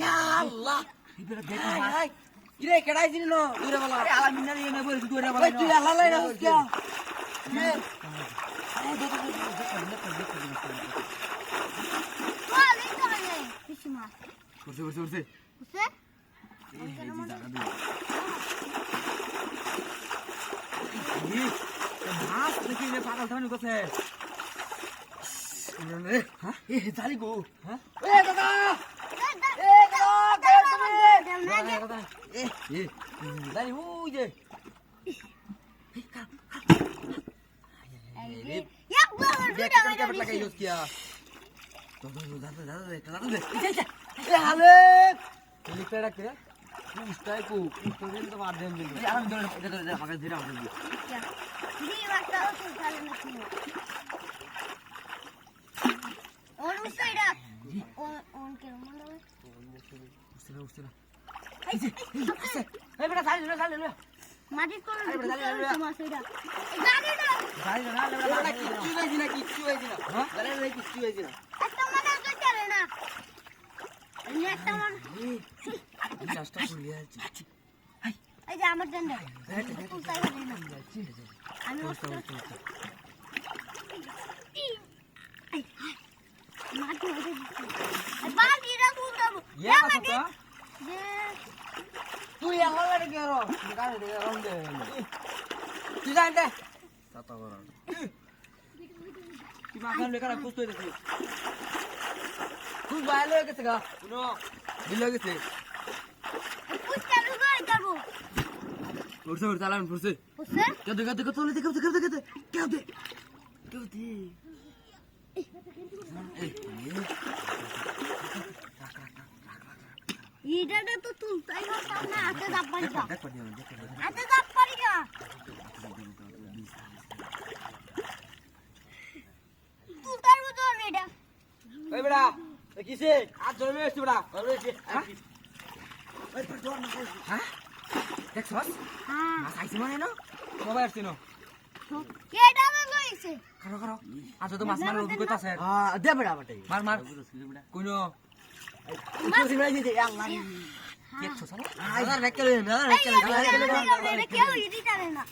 Ya Allah. Ibera deku mas. Kira kedai sini no. Dure bala. Ala minna ni me bolu dure bala. Tu Allah lai na uskia. Kursi. Mas দেখি রে পাগল Thani কছে রে হ্যাঁ এ জালি গো হ্যাঁ এ দাদা কে তুমি এ জালি ওই যে দেখ কেমন কেমন লাগাই ইউজ কিয়া এ হালে লিখতে রাখতে পুষ্টাই কো পুষ্টাই তো মার দেন দিল আমি ধরে এটা আমাকে ধরে আমাকে দিল উঠছে না এই বেটা চালি লে মাটি করে গাড়ি না এটা কিচ্ছু হইছে না হ্যাঁ জানেন না কিচ্ছু হইছে না একটা মানে তো চলে না একটা মানে এই লাস্টটা ভুলে যাচ্ছি এই যে আমার জন্য তুই চাই না আমি মাটি হয়ে দিচ্ছি বাকি রাখু দেব ইয়া মাটি যে তুই হালে রে কেরো গাড়ি রে রং দে তুই জানতে তাতা বড় কি মাখান লেখারা খুশ হয়ে গেছে তুই বাইরে হয়ে গেছে গা শুনো দিল গেছে কুছ চালু করে দেব উঠছে চালান ফুরছে বুঝছে কেউ তোলে কেউ দে এইটা তো তুলতাই পারতাম না হাতে দাব পারি না দেখ পানি হাতে দাব পারি না তুলতার মতো এটা এই বেটা কিসে আর ধরে এসছি বড়া ধরে এসে ওই পর জোর না হ্যাঁ দেখছস হ্যাঁ মাছ আইছে মানে না সবাই আসছে না এটা তো লইছে খারো আজ তো মাছ মারার অভিজ্ঞতা আছে দে বেটা বাটে মার কইনো তুই সিমরা দিতে আল্লাহ দেখছস আইদার বেকলে না এই এটা কেউ ইদি জানে না